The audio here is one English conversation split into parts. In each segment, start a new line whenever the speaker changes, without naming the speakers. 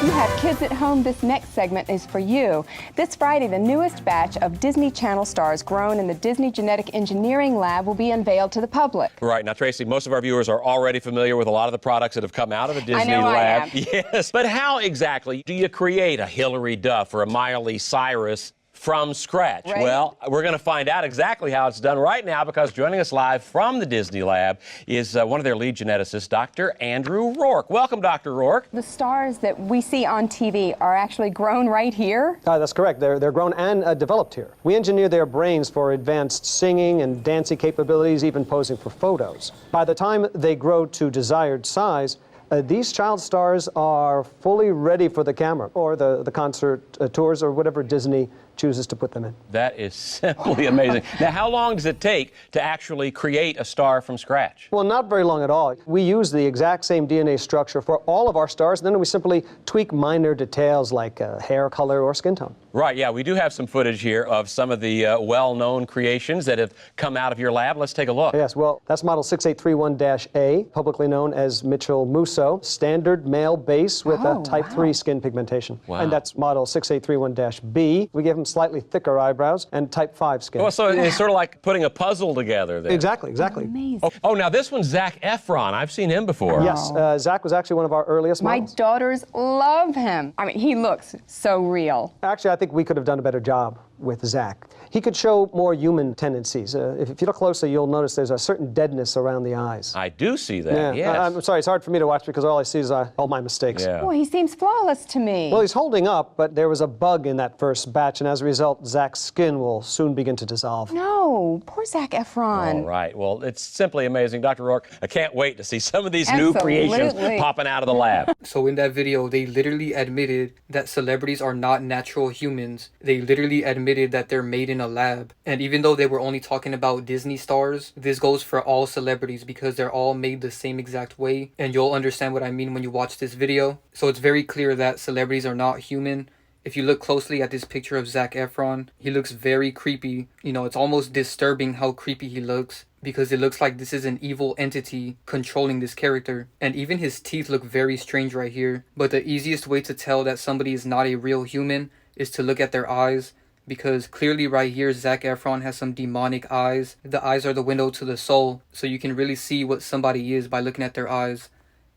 If you have kids at home, this next segment is for you. This Friday, the newest batch of Disney Channel stars grown in the Disney Genetic Engineering Lab will be unveiled to the public.
Right. Now, Tracy, most of our viewers are already familiar with a lot of the products that have come out of the Disney
I
Lab.
am.
Yes. But how exactly do you create a Hilary Duff or a Miley Cyrus from scratch?
Right.
Well, we're going to find out exactly how it's done right now, because joining us live from the Disney Lab is one of their lead geneticists, Dr. Andrew Rourke. Welcome, Dr. Rourke.
The stars that we see on TV are actually grown right here?
That's correct. They're grown and developed here. We engineer their brains for advanced singing and dancing capabilities, even posing for photos. By the time they grow to desired size, these child stars are fully ready for the camera or the concert tours or whatever Disney chooses to put them in.
That is simply amazing. Now, how long does it take to actually create a star from scratch?
Well, not very long at all. We use the exact same DNA structure for all of our stars, and then we simply tweak minor details like hair color or skin tone.
Right, yeah, we do have some footage here of some of the well-known creations that have come out of your lab. Let's take a look.
Yes, well, that's model 6831-A, publicly known as Mitchel Musso, standard male base with a type 3 skin pigmentation.
Wow.
And that's model 6831-B. We give him slightly thicker eyebrows and type 5 skin.
Well, so it's sort of like putting a puzzle together there.
Exactly.
Amazing.
Oh, now this one's Zac Efron. I've seen him before.
Yes, Zac was actually one of our earliest
My
models.
daughters love him. I mean, he looks so real.
Actually, I think we could have done a better job with Zac. He could show more human tendencies. If you look closely, you'll notice there's a certain deadness around the eyes.
I do see that, yes.
I'm sorry, it's hard for me to watch because all I see is all my mistakes.
Yeah.
Well, he seems flawless to me.
Well, he's holding up, but there was a bug in that first batch, and as a result, Zac's skin will soon begin to dissolve.
No, poor Zac Efron.
All right. Well, it's simply amazing. Dr. Rourke, I can't wait to see some of these new creations popping out of the lab.
So in that video, they literally admitted that celebrities are not natural humans. They literally admitted that they're made in a lab. And even though they were only talking about Disney stars, this goes for all celebrities because they're all made the same exact way. And you'll understand what I mean when you watch this video. So it's very clear that celebrities are not human. If you look closely at this picture of Zac Efron, he looks very creepy. You know, it's almost disturbing how creepy he looks, because it looks like this is an evil entity controlling this character. And even his teeth look very strange right here. But the easiest way to tell that somebody is not a real human is to look at their eyes, because clearly right here Zac Efron has some demonic eyes. The eyes are the window to the soul, so you can really see what somebody is by looking at their eyes.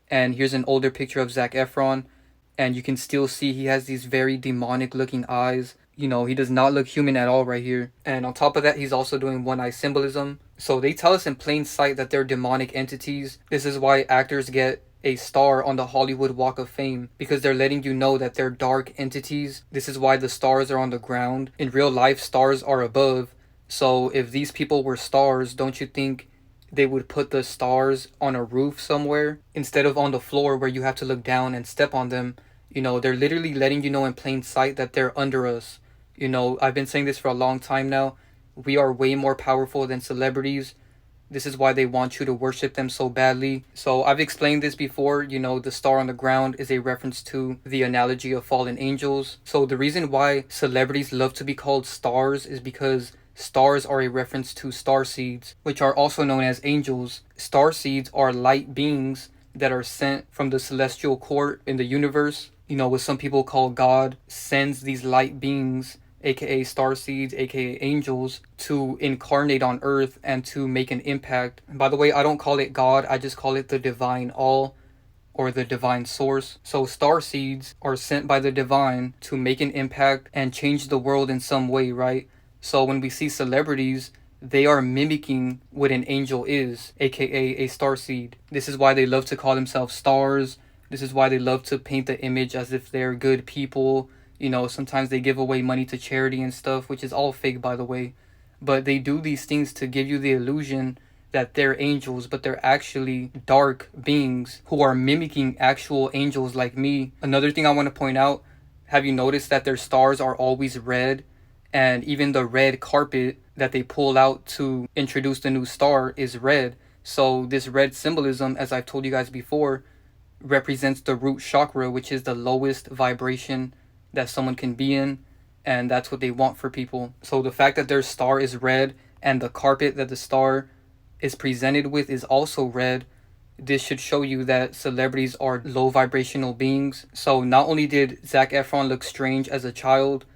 And here's an older picture of Zac Efron, and you can still see he has these very demonic looking eyes. You know, he does not look human at all right here. And on top of that, he's also doing one-eye symbolism. So they tell us in plain sight that they're demonic entities. This is why actors get a star on the Hollywood Walk of Fame, because they're letting you know that they're dark entities. This is why the stars are on the ground. In real life, stars are above. So if these people were stars, don't you think they would put the stars on a roof somewhere instead of on the floor where you have to look down and step on them? You know, they're literally letting you know in plain sight that they're under us. You know, I've been saying this for a long time now. We are way more powerful than celebrities. This is why they want you to worship them so badly. So I've explained this before. You know, the star on the ground is a reference to the analogy of fallen angels. So the reason why celebrities love to be called stars is because stars are a reference to star seeds, which are also known as angels. Star seeds are light beings that are sent from the celestial court in the universe. You know, what some people call God sends these light beings, aka star seeds, aka angels, to incarnate on earth and to make an impact. And by the way, I don't call it God, I just call it the divine all, or the divine source. So star seeds are sent by the divine to make an impact and change the world in some way, right? So when we see celebrities, they are mimicking what an angel is, aka a starseed. This is why they love to call themselves stars. This is why they love to paint the image as if they're good people. You know, sometimes they give away money to charity and stuff, which is all fake, by the way. But they do these things to give you the illusion that they're angels, but they're actually dark beings who are mimicking actual angels like me. Another thing I want to point out, have you noticed that their stars are always red? And even the red carpet that they pull out to introduce the new star is red. So this red symbolism, as I've told you guys before, represents the root chakra, which is the lowest vibration that someone can be in, and that's what they want for people. So the fact that their star is red and the carpet that the star is presented with is also red, this should show you that celebrities are low vibrational beings. So not only did Zac Efron look strange as a child,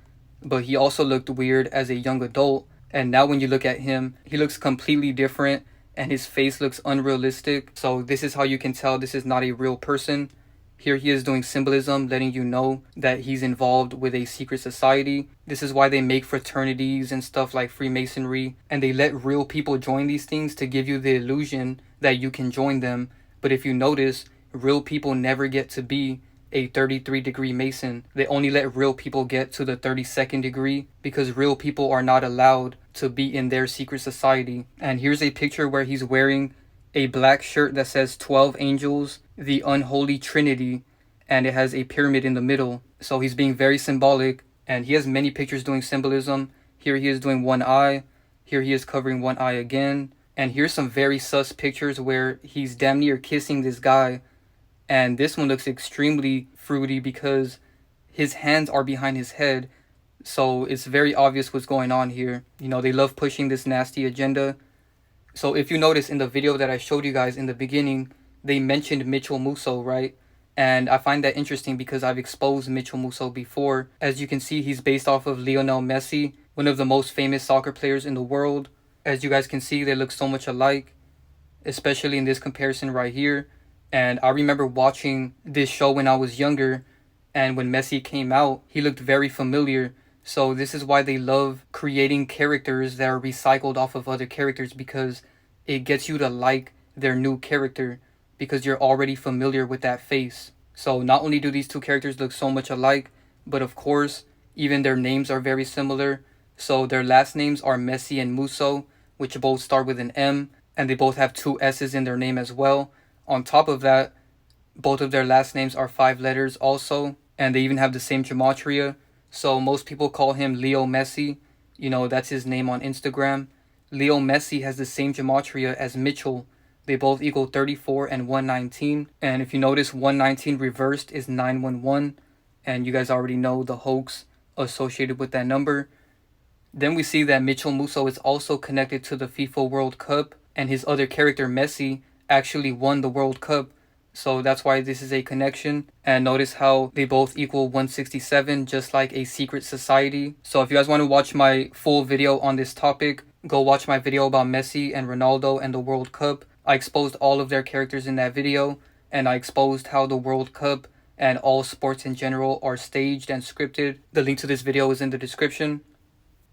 but he also looked weird as a young adult. And now when you look at him, he looks completely different and his face looks unrealistic. So this is how you can tell this is not a real person. Here he is doing symbolism, letting you know that he's involved with a secret society. This is why they make fraternities and stuff like Freemasonry, and they let real people join these things to give you the illusion that you can join them. But if you notice, real people never get to be a 33-degree Mason. They only let real people get to the 32nd degree because real people are not allowed to be in their secret society. And here's a picture where he's wearing a black shirt that says 12 angels, the unholy trinity, and it has a pyramid in the middle. So he's being very symbolic, and he has many pictures doing symbolism. Here he is doing one eye. Here he is covering one eye again. And here's some very sus pictures where he's damn near kissing this guy. And this one looks extremely fruity because his hands are behind his head. So it's very obvious what's going on here. You know, they love pushing this nasty agenda. So if you notice in the video that I showed you guys in the beginning, they mentioned Mitchel Musso, right? And I find that interesting because I've exposed Mitchel Musso before. As you can see, he's based off of Lionel Messi, one of the most famous soccer players in the world. As you guys can see, they look so much alike, especially in this comparison right here. And I remember watching this show when I was younger, and when Messi came out, he looked very familiar. So this is why they love creating characters that are recycled off of other characters, because it gets you to like their new character because you're already familiar with that face. So not only do these two characters look so much alike, but of course, even their names are very similar. So their last names are Messi and Musso, which both start with an M, and they both have two S's in their name as well. On top of that, both of their last names are 5 letters also, and they even have the same gematria. So most people call him Leo Messi. You know, that's his name on Instagram. Leo Messi has the same gematria as Mitchel. They both equal 34 and 119. And if you notice, 119 reversed is 911. And you guys already know the hoax associated with that number. Then we see that Mitchel Musso is also connected to the FIFA World Cup. And his other character, Messi, actually won the World Cup. So that's why this is a connection. And notice how they both equal 167, just like a secret society. So if you guys want to watch my full video on this topic, go watch my video about Messi and Ronaldo and the World Cup. I exposed all of their characters in that video, and I exposed how the World Cup and all sports in general are staged and scripted. The link to this video is in the description.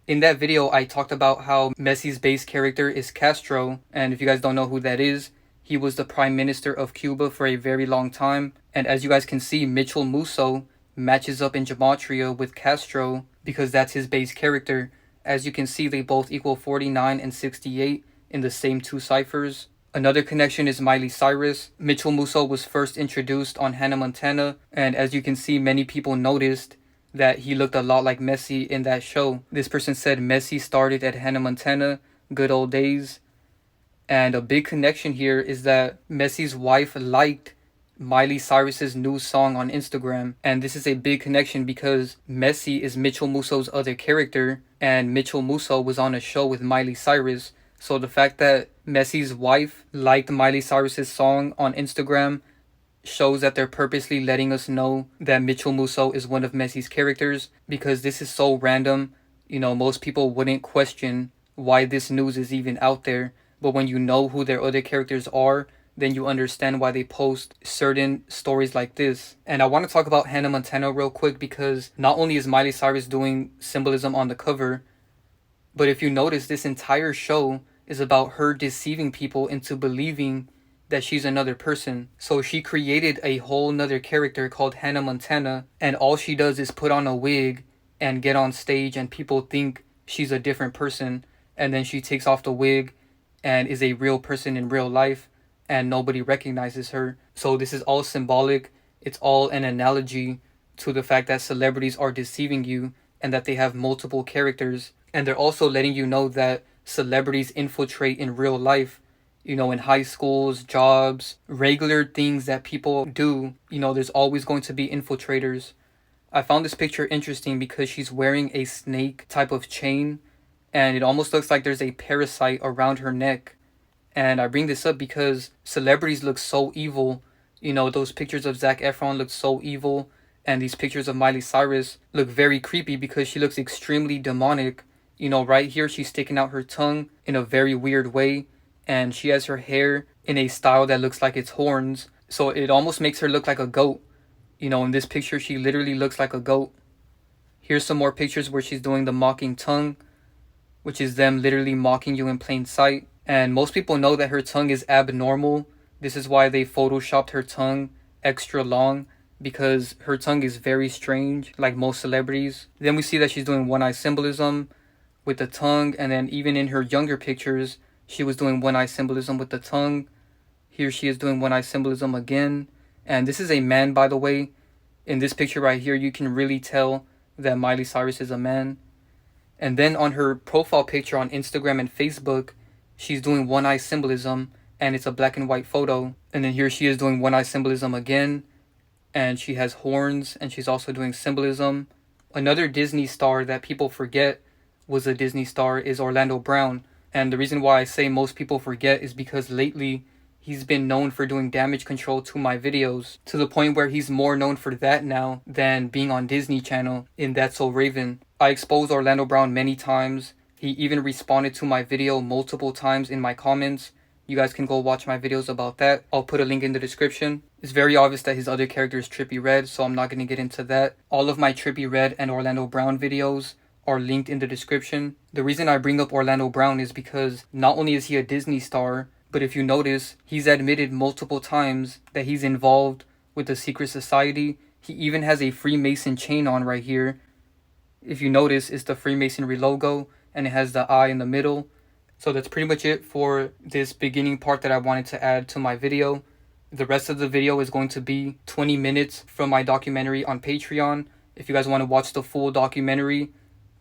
In that video, I talked about how Messi's base character is Castro, and if you guys don't know who that is, he was the Prime Minister of Cuba for a very long time. And as you guys can see, Mitchel Musso matches up in gematria with Castro because that's his base character. As you can see, they both equal 49 and 68 in the same two ciphers. Another connection is Miley Cyrus. Mitchel Musso was first introduced on Hannah Montana, and as you can see, many people noticed that he looked a lot like Messi in that show. This person said Messi started at Hannah Montana, good old days. And a big connection here is that Messi's wife liked Miley Cyrus's new song on Instagram. And this is a big connection because Messi is Mitchel Musso's other character, and Mitchel Musso was on a show with Miley Cyrus. So the fact that Messi's wife liked Miley Cyrus's song on Instagram shows that they're purposely letting us know that Mitchel Musso is one of Messi's characters, because this is so random. You know, most people wouldn't question why this news is even out there. But when you know who their other characters are, then you understand why they post certain stories like this. And I want to talk about Hannah Montana real quick, because not only is Miley Cyrus doing symbolism on the cover, but if you notice, this entire show is about her deceiving people into believing that she's another person. So she created a whole nother character called Hannah Montana, and all she does is put on a wig and get on stage, and people think she's a different person. And then she takes off the wig and is a real person in real life, and nobody recognizes her. So this is all symbolic. It's all an analogy to the fact that celebrities are deceiving you and that they have multiple characters. And they're also letting you know that celebrities infiltrate in real life, you know, in high schools, jobs, regular things that people do. You know, there's always going to be infiltrators. I found this picture interesting because she's wearing a snake type of chain, and it almost looks like there's a parasite around her neck. And I bring this up because celebrities look so evil. You know, those pictures of Zac Efron look so evil. And these pictures of Miley Cyrus look very creepy because she looks extremely demonic. You know, right here, she's sticking out her tongue in a very weird way. And she has her hair in a style that looks like it's horns. So it almost makes her look like a goat. You know, in this picture, she literally looks like a goat. Here's some more pictures where she's doing the mocking tongue, which is them literally mocking you in plain sight. And most people know that her tongue is abnormal. This is why they photoshopped her tongue extra long, because her tongue is very strange, like most celebrities. Then we see that she's doing one eye symbolism with the tongue, and then even in her younger pictures, she was doing one eye symbolism with the tongue. Here she is doing one eye symbolism again. And this is a man, by the way. In this picture right here, you can really tell that Miley Cyrus is a man. And then on her profile picture on Instagram and Facebook, she's doing one eye symbolism, and it's a black and white photo. And then here she is doing one eye symbolism again, and she has horns, and she's also doing symbolism. Another Disney star that people forget was a Disney star is Orlando Brown. And the reason why I say most people forget is because lately he's been known for doing damage control to my videos, to the point where he's more known for that now than being on Disney Channel in That's So Raven. I exposed Orlando Brown many times. He even responded to my video multiple times in my comments. You guys can go watch my videos about that. I'll put a link in the description. It's very obvious that his other character is Trippie Redd, so I'm not going to get into that. All of my Trippie Redd and Orlando Brown videos are linked in the description. The reason I bring up Orlando Brown is because not only is he a Disney star, but if you notice, he's admitted multiple times that he's involved with the secret society. He even has a Freemason chain on right here. If you notice, it's the Freemasonry logo, and it has the eye in the middle. So that's pretty much it for this beginning part that I wanted to add to my video. The rest of the video is going to be 20 minutes from my documentary on Patreon. If you guys want to watch the full documentary,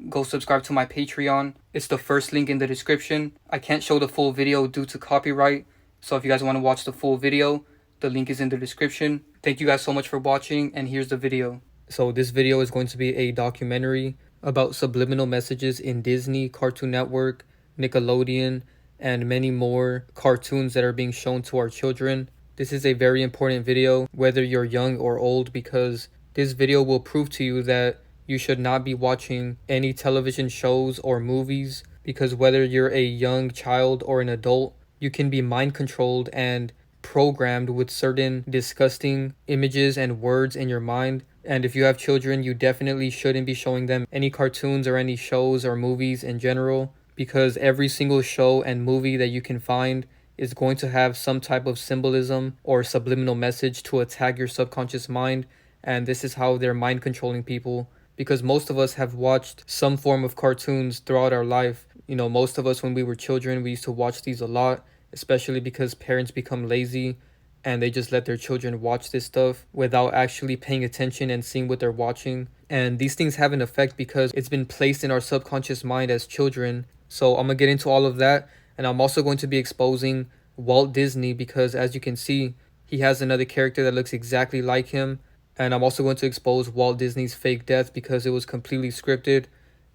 go subscribe to my Patreon. It's the first link in the description. I can't show the full video due to copyright, so if you guys want to watch the full video, the link is in the description. Thank you guys so much for watching, and here's the video. So this video is going to be a documentary about subliminal messages in Disney, Cartoon Network, Nickelodeon, and many more cartoons that are being shown to our children. This is a very important video, whether you're young or old, because this video will prove to you that you should not be watching any television shows or movies, because whether you're a young child or an adult, you can be mind controlled and programmed with certain disgusting images and words in your mind. And if you have children, you definitely shouldn't be showing them any cartoons or any shows or movies in general, because every single show and movie that you can find is going to have some type of symbolism or subliminal message to attack your subconscious mind. And this is how they're mind controlling people, because most of us have watched some form of cartoons throughout our life. You know, most of us when we were children, we used to watch these a lot, especially because parents become lazy and they just let their children watch this stuff without actually paying attention and seeing what they're watching. And these things have an effect because it's been placed in our subconscious mind as children. So I'm going to get into all of that. And I'm also going to be exposing Walt Disney because, as you can see, he has another character that looks exactly like him. And I'm also going to expose Walt Disney's fake death because it was completely scripted.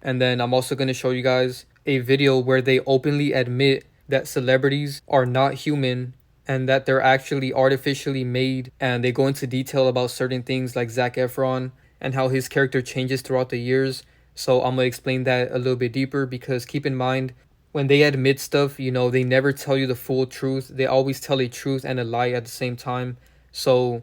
And then I'm also going to show you guys a video where they openly admit that celebrities are not human and that they're actually artificially made. And they go into detail about certain things like Zac Efron and how his character changes throughout the years. So I'm going to explain that a little bit deeper, because keep in mind, when they admit stuff, you know, they never tell you the full truth. They always tell a truth and a lie at the same time. So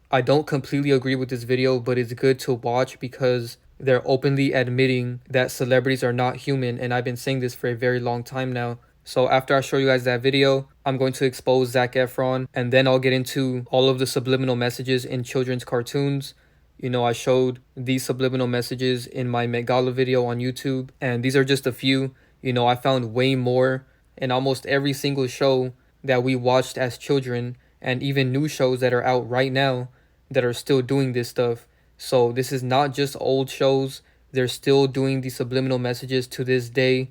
I don't completely agree with this video, but it's good to watch because they're openly admitting that celebrities are not human. And I've been saying this for a very long time now. So after I show you guys that video, I'm going to expose Zac Efron, and then I'll get into all of the subliminal messages in children's cartoons. You know, I showed these subliminal messages in my Met Gala video on YouTube, and these are just a few. You know, I found way more in almost every single show that we watched as children, and even new shows that are out right now that are still doing this stuff. So this is not just old shows. They're still doing these subliminal messages to this day.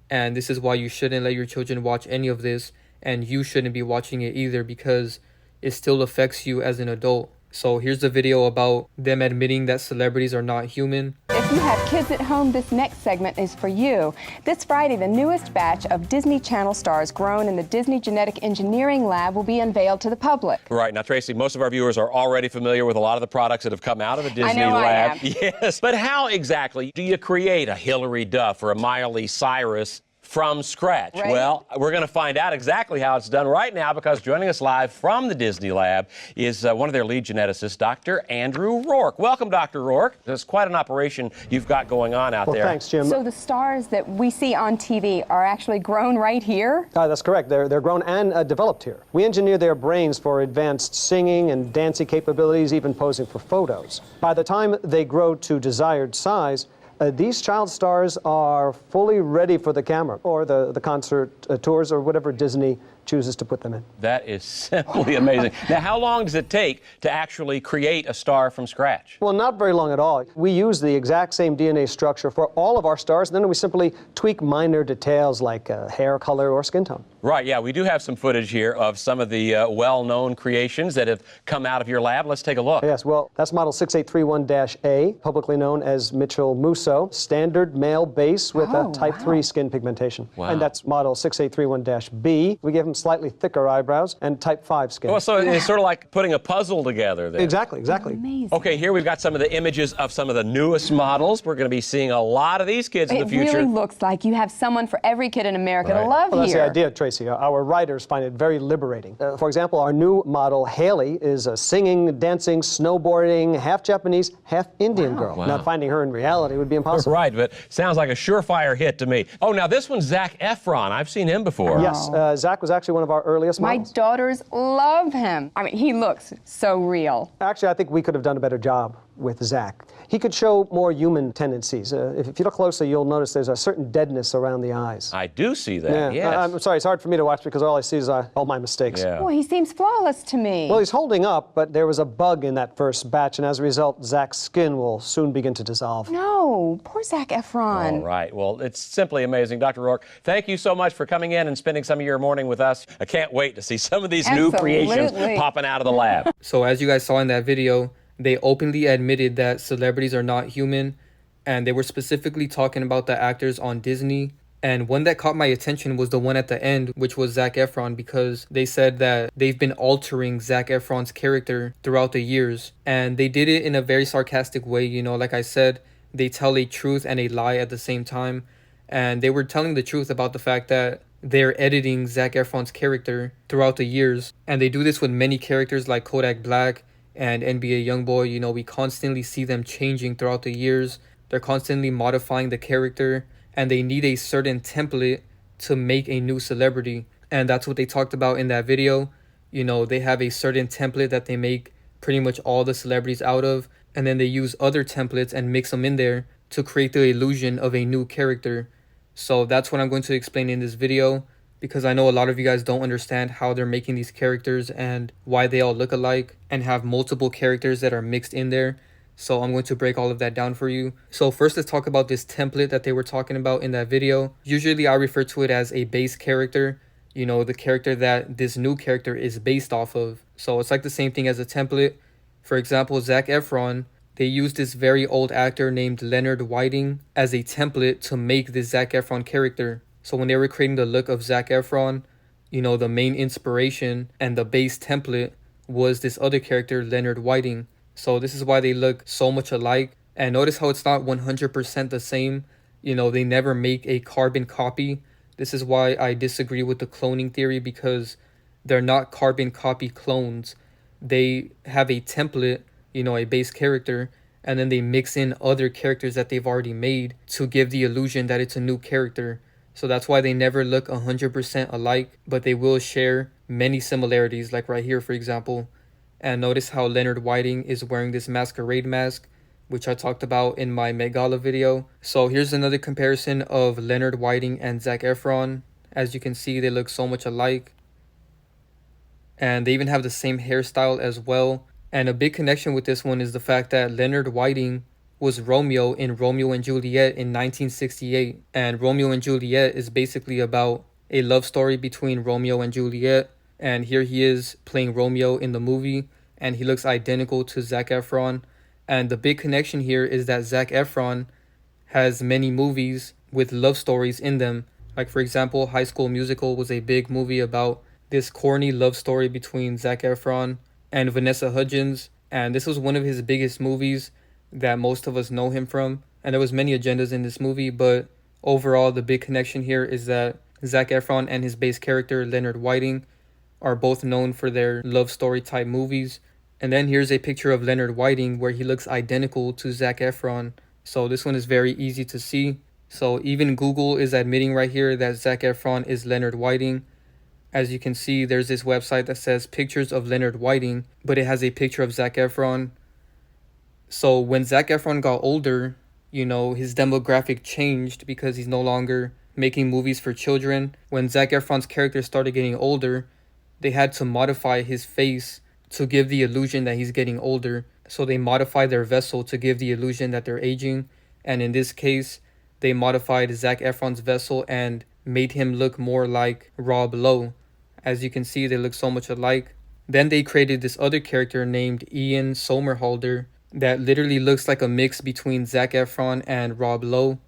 And this is why you shouldn't let your children watch any of this. And you shouldn't be watching it either, because it still affects you as an adult. So here's the video about them admitting that celebrities are not human.
If you have kids at home, this next segment is for you. This Friday, the newest batch of Disney Channel stars grown in the Disney Genetic Engineering Lab will be unveiled to the public.
Right. Now, Tracy, most of our viewers are already familiar with a lot of the products that have come out of the Disney
know I
Lab.
am.
Yes. But how exactly do you create a Hilary Duff or a Miley Cyrus from scratch?
Right.
Well, we're going to find out exactly how it's done right now, because joining us live from the Disney Lab is one of their lead geneticists, Dr. Andrew Rourke. Welcome, Dr. Rourke. There's quite an operation you've got going on out there.
Thanks, Jim.
So the stars that we see on TV are actually grown right here?
That's correct. They're grown and developed here. We engineer their brains for advanced singing and dancing capabilities, even posing for photos. By the time they grow to desired size, these child stars are fully ready for the camera or the concert tours or whatever Disney chooses to put them in.
That is simply amazing. Now, how long does it take to actually create a star from scratch?
Well, not very long at all. We use the exact same DNA structure for all of our stars, and then we simply tweak minor details like hair color or skin tone.
Right, yeah, we do have some footage here of some of the well-known creations that have come out of your lab. Let's take a look.
Yes, well, that's model 6831-A, publicly known as Mitchel Musso, standard male base with a type 3 skin pigmentation.
Wow.
And that's model 6831-B. We give him slightly thicker eyebrows and type 5 skin.
Well, so it's sort of like putting a puzzle together there.
Exactly.
Amazing.
Okay, here we've got some of the images of some of the newest models. We're going to be seeing a lot of these kids in the future.
It really looks like you have someone for every kid in America to
Right.
love
Well, that's
here.
the idea, Tracy. Our writers find it very liberating. For example, our new model, Haley, is a singing, dancing, snowboarding, half Japanese, half Indian girl.
Wow.
Now, finding her in reality would be impossible.
Right, but sounds like a surefire hit to me. Oh, now this one's Zac Efron. I've seen him before.
Yes, Zach was actually one of our earliest
My
models.
daughters love him. I mean, he looks so real.
Actually, I think we could have done a better job with Zach. He could show more human tendencies. If you look closely, you'll notice there's a certain deadness around the eyes.
I do see that, yes.
I'm sorry, it's hard for me to watch because all I see is all my mistakes.
Yeah.
Boy, he seems flawless to me.
Well, he's holding up, but there was a bug in that first batch, and as a result, Zach's skin will soon begin to dissolve.
No, poor Zac Efron.
All right. Well, it's simply amazing. Dr. Rourke, thank you so much for coming in and spending some of your morning with us. I can't wait to see some of these new creations
Absolutely.
popping out of the lab.
So as you guys saw in that video, they openly admitted that celebrities are not human, and they were specifically talking about the actors on Disney. And one that caught my attention was the one at the end, which was Zac Efron, because they said that they've been altering Zac Efron's character throughout the years. And they did it in a very sarcastic way, you know, like I said, they tell a truth and a lie at the same time. And they were telling the truth about the fact that they're editing Zac Efron's character throughout the years. And they do this with many characters like Kodak Black and NBA Youngboy. You know, we constantly see them changing throughout the years. They're constantly modifying the character, and they need a certain template to make a new celebrity. And that's what they talked about in that video. You know, they have a certain template that they make pretty much all the celebrities out of, and then they use other templates and mix them in there to create the illusion of a new character. So that's what I'm going to explain in this video, because I know a lot of you guys don't understand how they're making these characters and why they all look alike and have multiple characters that are mixed in there. So I'm going to break all of that down for you. So first, let's talk about this template that they were talking about in that video. Usually I refer to it as a base character, you know, the character that this new character is based off of. So it's like the same thing as a template. For example, Zac Efron, they used this very old actor named Leonard Whiting as a template to make this Zac Efron character. So when they were creating the look of Zac Efron, you know, the main inspiration and the base template was this other character, Leonard Whiting. So this is why they look so much alike. And notice how it's not 100% the same. You know, they never make a carbon copy. This is why I disagree with the cloning theory, because they're not carbon copy clones. They have a template, you know, a base character, and then they mix in other characters that they've already made to give the illusion that it's a new character. So that's why they never look 100% alike, but they will share many similarities, like right here, for example. And notice how Leonard Whiting is wearing this masquerade mask, which I talked about in my Met Gala video. So here's another comparison of Leonard Whiting and Zac Efron. As you can see, they look so much alike. And they even have the same hairstyle as well. And a big connection with this one is the fact that Leonard Whiting was Romeo in Romeo and Juliet in 1968. And Romeo and Juliet is basically about a love story between Romeo and Juliet. And here he is playing Romeo in the movie, and he looks identical to Zac Efron. And the big connection here is that Zac Efron has many movies with love stories in them. Like for example, High School Musical was a big movie about this corny love story between Zac Efron and Vanessa Hudgens, and this was one of his biggest movies that most of us know him from. And there was many agendas in this movie, but overall the big connection here is that Zac Efron and his base character Leonard Whiting are both known for their love story type movies. And then here's a picture of Leonard Whiting where he looks identical to Zac Efron. So this one is very easy to see. So even Google is admitting right here that Zac Efron is Leonard Whiting. As you can see, there's this website that says pictures of Leonard Whiting, but it has a picture of Zac Efron. So when Zac Efron got older, you know, his demographic changed because he's no longer making movies for children. When Zac Efron's character started getting older, they had to modify his face to give the illusion that he's getting older. So they modified their vessel to give the illusion that they're aging. And in this case, they modified Zac Efron's vessel and made him look more like Rob Lowe. As you can see, they look so much alike. Then they created this other character named Ian Somerhalder that literally looks like a mix between Zac Efron and Rob Lowe.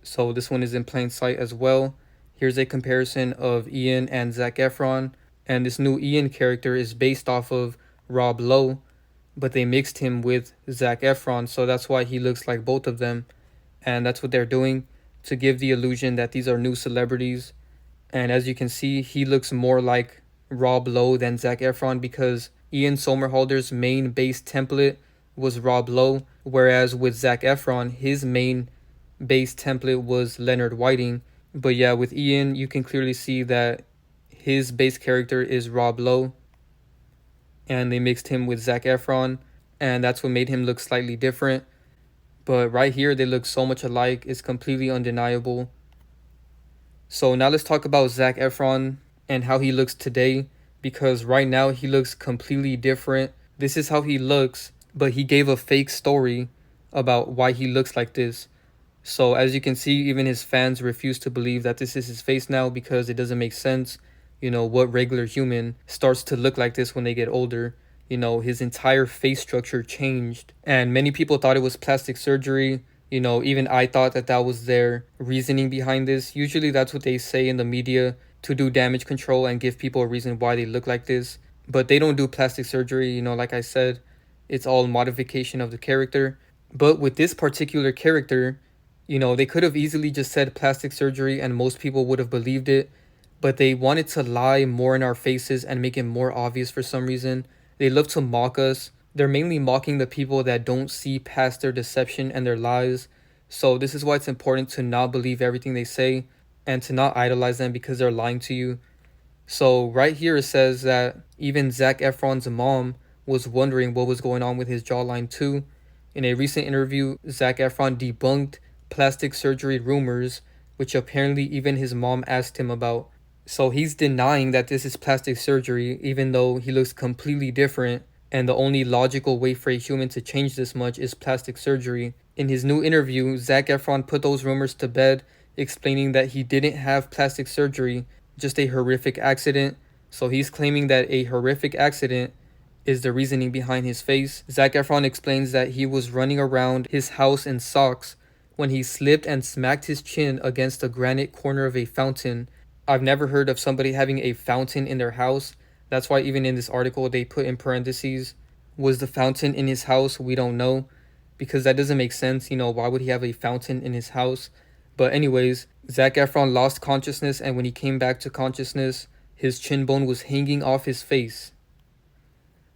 So this one is in plain sight as well. Here's a comparison of Ian and Zac Efron. And this new Ian character is based off of Rob Lowe, but they mixed him with Zac Efron, so that's why he looks like both of them. And that's what they're doing to give the illusion that these are new celebrities. And as you can see, he looks more like Rob Lowe than Zac Efron because Ian Somerhalder's main base template was Rob Lowe, whereas with Zac Efron, his main base template was Leonard Whiting. But yeah, with Ian, you can clearly see that his base character is Rob Lowe, and they mixed him with Zac Efron, and that's what made him look slightly different. But right here, they look so much alike, it's completely undeniable. So now let's talk about Zac Efron and how he looks today, because right now he looks completely different. This is how he looks, but he gave a fake story about why he looks like this. So as you can see, even his fans refuse to believe that this is his face now because it doesn't make sense. You know, what regular human starts to look like this when they get older? You know, his entire face structure changed. And many people thought it was plastic surgery. You know, even I thought that that was their reasoning behind this. Usually that's what they say in the media to do damage control and give people a reason why they look like this. But they don't do plastic surgery, you know, like I said. It's all modification of the character. But with this particular character, you know, they could have easily just said plastic surgery and most people would have believed it. But they wanted to lie more in our faces and make it more obvious for some reason. They love to mock us. They're mainly mocking the people that don't see past their deception and their lies. So this is why it's important to not believe everything they say and to not idolize them because they're lying to you. So right here it says that even Zac Efron's mom was wondering what was going on with his jawline too. In a recent interview, Zac Efron debunked plastic surgery rumors, which apparently even his mom asked him about. So he's denying that this is plastic surgery, even though he looks completely different. And the only logical way for a human to change this much is plastic surgery. In his new interview, Zac Efron put those rumors to bed, explaining that he didn't have plastic surgery, just a horrific accident. So he's claiming that a horrific accident is the reasoning behind his face. Zac Efron explains that he was running around his house in socks when he slipped and smacked his chin against the granite corner of a fountain. I've never heard of somebody having a fountain in their house. That's why even in this article they put in parentheses, was the fountain in his house? We don't know, because that doesn't make sense. You know, why would he have a fountain in his house? But anyways, Zac Efron lost consciousness, and when he came back to consciousness, his chin bone was hanging off his face.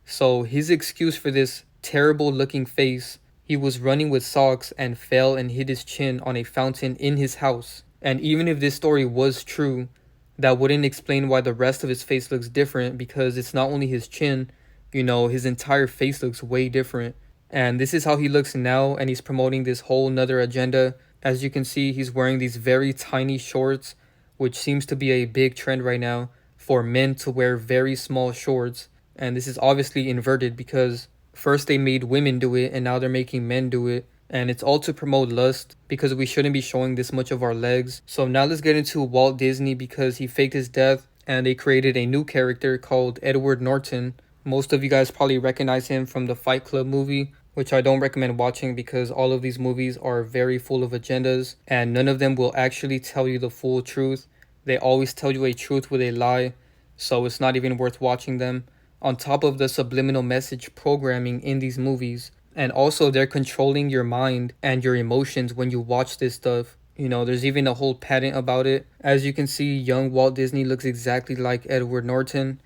So his excuse for this terrible looking face, he was running with socks and fell and hit his chin on a fountain in his house. And even if this story was true, that wouldn't explain why the rest of his face looks different, because it's not only his chin, you know, his entire face looks way different. And this is how he looks now, and he's promoting this whole nother agenda. As you can see, he's wearing these very tiny shorts, which seems to be a big trend right now for men to wear very small shorts. And this is obviously inverted because first they made women do it and now they're making men do it. And it's all to promote lust because we shouldn't be showing this much of our legs. So now let's get into Walt Disney, because he faked his death and they created a new character called Edward Norton. Most of you guys probably recognize him from the Fight Club movie. which I don't recommend watching because all of these movies are very full of agendas and none of them will actually tell you the full truth. They always tell you a truth with a lie, so it's not even worth watching them. On top of the subliminal message programming in these movies, and also they're controlling your mind and your emotions when you watch this stuff. You know, there's even a whole patent about it. As you can see, young Walt Disney looks exactly like Edward Norton,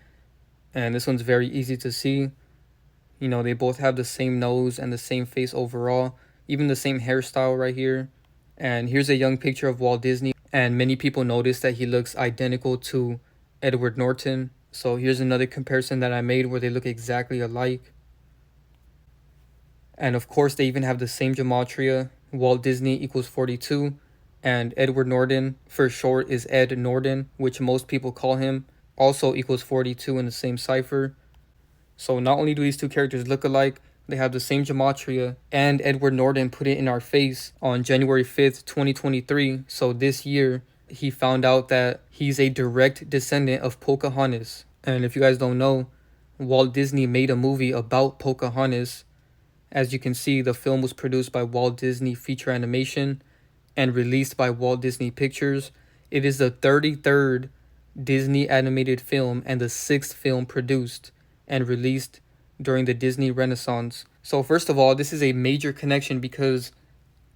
and this one's very easy to see. You know, they both have the same nose and the same face overall, even the same hairstyle right here. And here's a young picture of Walt Disney, and many people notice that he looks identical to Edward Norton. So here's another comparison that I made where they look exactly alike. And of course, they even have the same gematria. Walt Disney equals 42, and Edward Norton, for short, is Ed Norton, which most people call him, also equals 42 in the same cipher. So not only do these two characters look alike, they have the same gematria, and Edward Norton put it in our face on January 5th, 2023. So this year, he found out that he's a direct descendant of Pocahontas. And if you guys don't know, Walt Disney made a movie about Pocahontas. As you can see, the film was produced by Walt Disney Feature Animation and released by Walt Disney Pictures. It is the 33rd Disney animated film and the 6th film produced and released during the Disney Renaissance. So first of all, this is a major connection because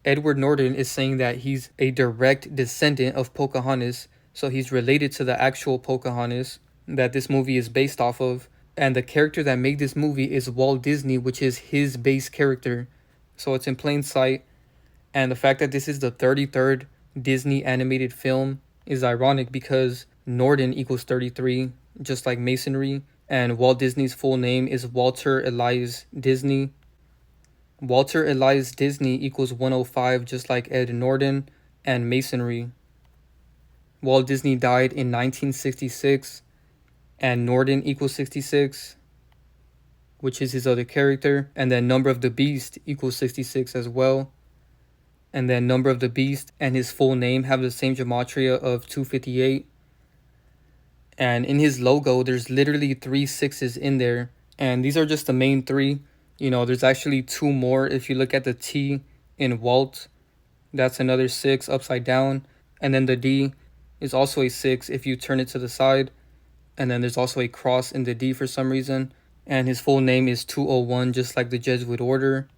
Edward Norton is saying that he's a direct descendant of Pocahontas. So he's related to the actual Pocahontas that this movie is based off of. And the character that made this movie is Walt Disney, which is his base character. So it's in plain sight. And the fact that this is the 33rd Disney animated film is ironic because Norton equals 33, just like Masonry. And Walt Disney's full name is Walter Elias Disney. Walter Elias Disney equals 105, just like Ed Norton and Masonry. Walt Disney died in 1966, and Norton equals 66, which is his other character. And then Number of the Beast equals 66 as well. And then Number of the Beast and his full name have the same gematria of 258. And in his logo, there's literally 3 6s in there. And these are just the main 3. You know, there's actually 2 more. If you look at the T in Walt, that's another 6 upside down. And then the D is also a 6 if you turn it to the side. And then there's also a cross in the D for some reason. And his full name is 201, just like the Jesuit order.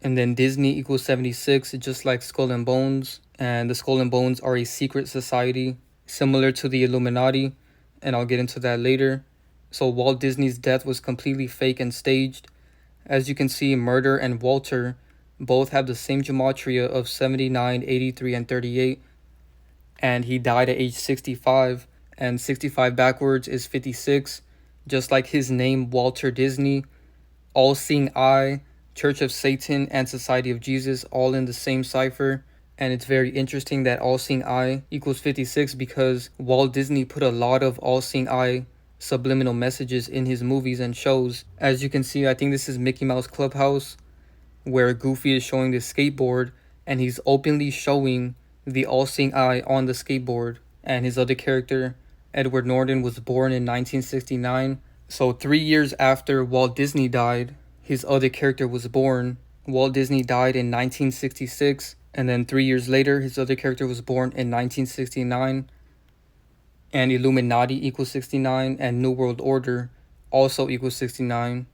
And then Disney equals 76, just like Skull and Bones. And the Skull and Bones are a secret society similar to the Illuminati, and I'll get into that later. So Walt Disney's death was completely fake and staged. As you can see, Murder and Walter both have the same gematria of 79, 83, and 38. And he died at age 65, and 65 backwards is 56, just like his name, Walter Disney. All-Seeing Eye, Church of Satan, and Society of Jesus, all in the same cipher. And it's very interesting that All-Seeing Eye equals 56 because Walt Disney put a lot of All-Seeing Eye subliminal messages in his movies and shows. As you can see, I think this is Mickey Mouse Clubhouse, where Goofy is showing the skateboard and he's openly showing the All-Seeing Eye on the skateboard. And his other character, Edward Norton, was born in 1969. So 3 years after Walt Disney died, his other character was born. Walt Disney died in 1966. And then 3 years later, his other character was born in 1969. And Illuminati equals 69, and New World Order also equals 69.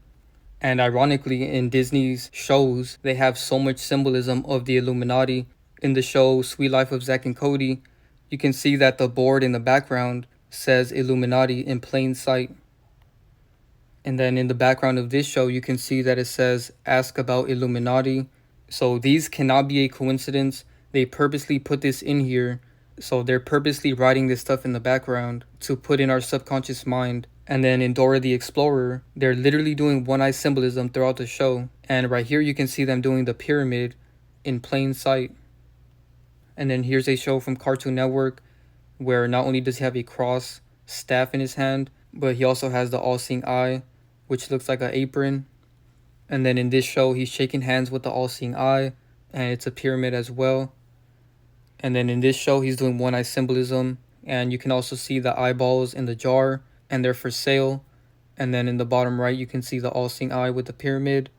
And ironically, in Disney's shows, they have so much symbolism of the Illuminati. In the show Sweet Life of Zack and Cody, you can see that the board in the background says Illuminati in plain sight. And then in the background of this show, you can see that it says Ask About Illuminati. So these cannot be a coincidence. They purposely put this in here. So they're purposely writing this stuff in the background to put in our subconscious mind. And then in Dora the Explorer, they're literally doing one-eye symbolism throughout the show. And right here you can see them doing the pyramid in plain sight. And then here's a show from Cartoon Network where not only does he have a cross staff in his hand, but he also has the All-Seeing Eye, which looks like an apron. And then in this show, he's shaking hands with the All-Seeing Eye, and it's a pyramid as well. And then in this show, he's doing one-eye symbolism, and you can also see the eyeballs in the jar, and they're for sale. And then in the bottom right, you can see the All-Seeing Eye with the pyramid.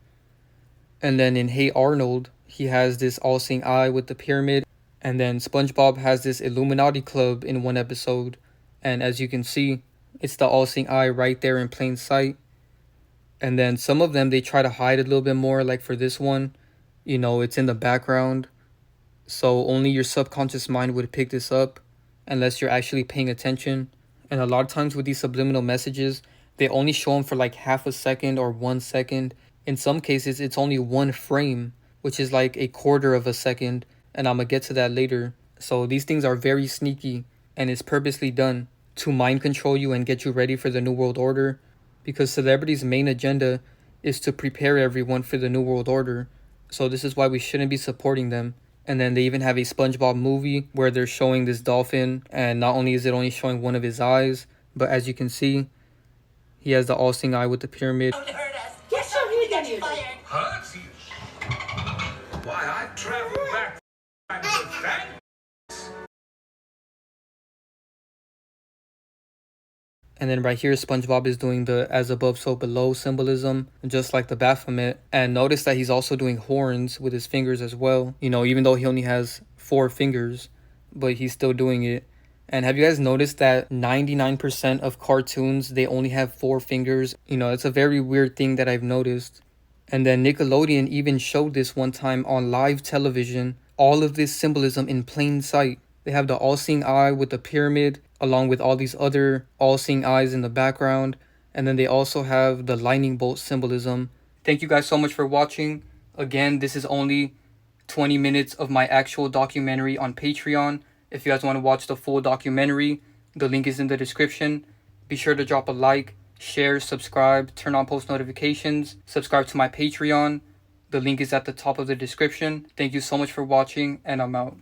And then in Hey Arnold, he has this all-seeing eye with the pyramid. And then SpongeBob has this Illuminati club in one episode. And as you can see, it's the all-seeing eye right there in plain sight. And then some of them, they try to hide a little bit more. Like for this one, you know, it's in the background. So only your subconscious mind would pick this up unless you're actually paying attention. And a lot of times with these subliminal messages, they only show them for like half a second or 1 second. In some cases, it's only one frame, which is like a quarter of a second. And I'm going to get to that later. So these things are very sneaky, and it's purposely done to mind control you and get you ready for the New World Order. Because celebrities' main agenda is to prepare everyone for the New World Order. So this is why we shouldn't be supporting them. And then they even have a SpongeBob movie where they're showing this dolphin. And not only is it only showing one of his eyes, but as you can see, he has the all-seeing eye with the pyramid.
Yes, sir, he got you fired.
Hurts you. Why, I traveled back with that.
And then right here, SpongeBob is doing the as above, so below symbolism, just like the Baphomet. And notice that he's also doing horns with his fingers as well. You know, even though he only has 4 fingers, but he's still doing it. And have you guys noticed that 99% of cartoons, they only have 4 fingers? You know, it's a very weird thing that I've noticed. And then Nickelodeon even showed this one time on live television. All of this symbolism in plain sight. They have the all-seeing eye with the pyramid, along with all these other all-seeing eyes in the background. And then they also have the lightning bolt symbolism. Thank you guys so much for watching. Again, this is only 20 minutes of my actual documentary on Patreon. If you guys want to watch the full documentary, the link is in the description. Be sure to drop a like, share, subscribe, turn on post notifications, subscribe to my Patreon. The link is at the top of the description. Thank you so much for watching, and I'm out.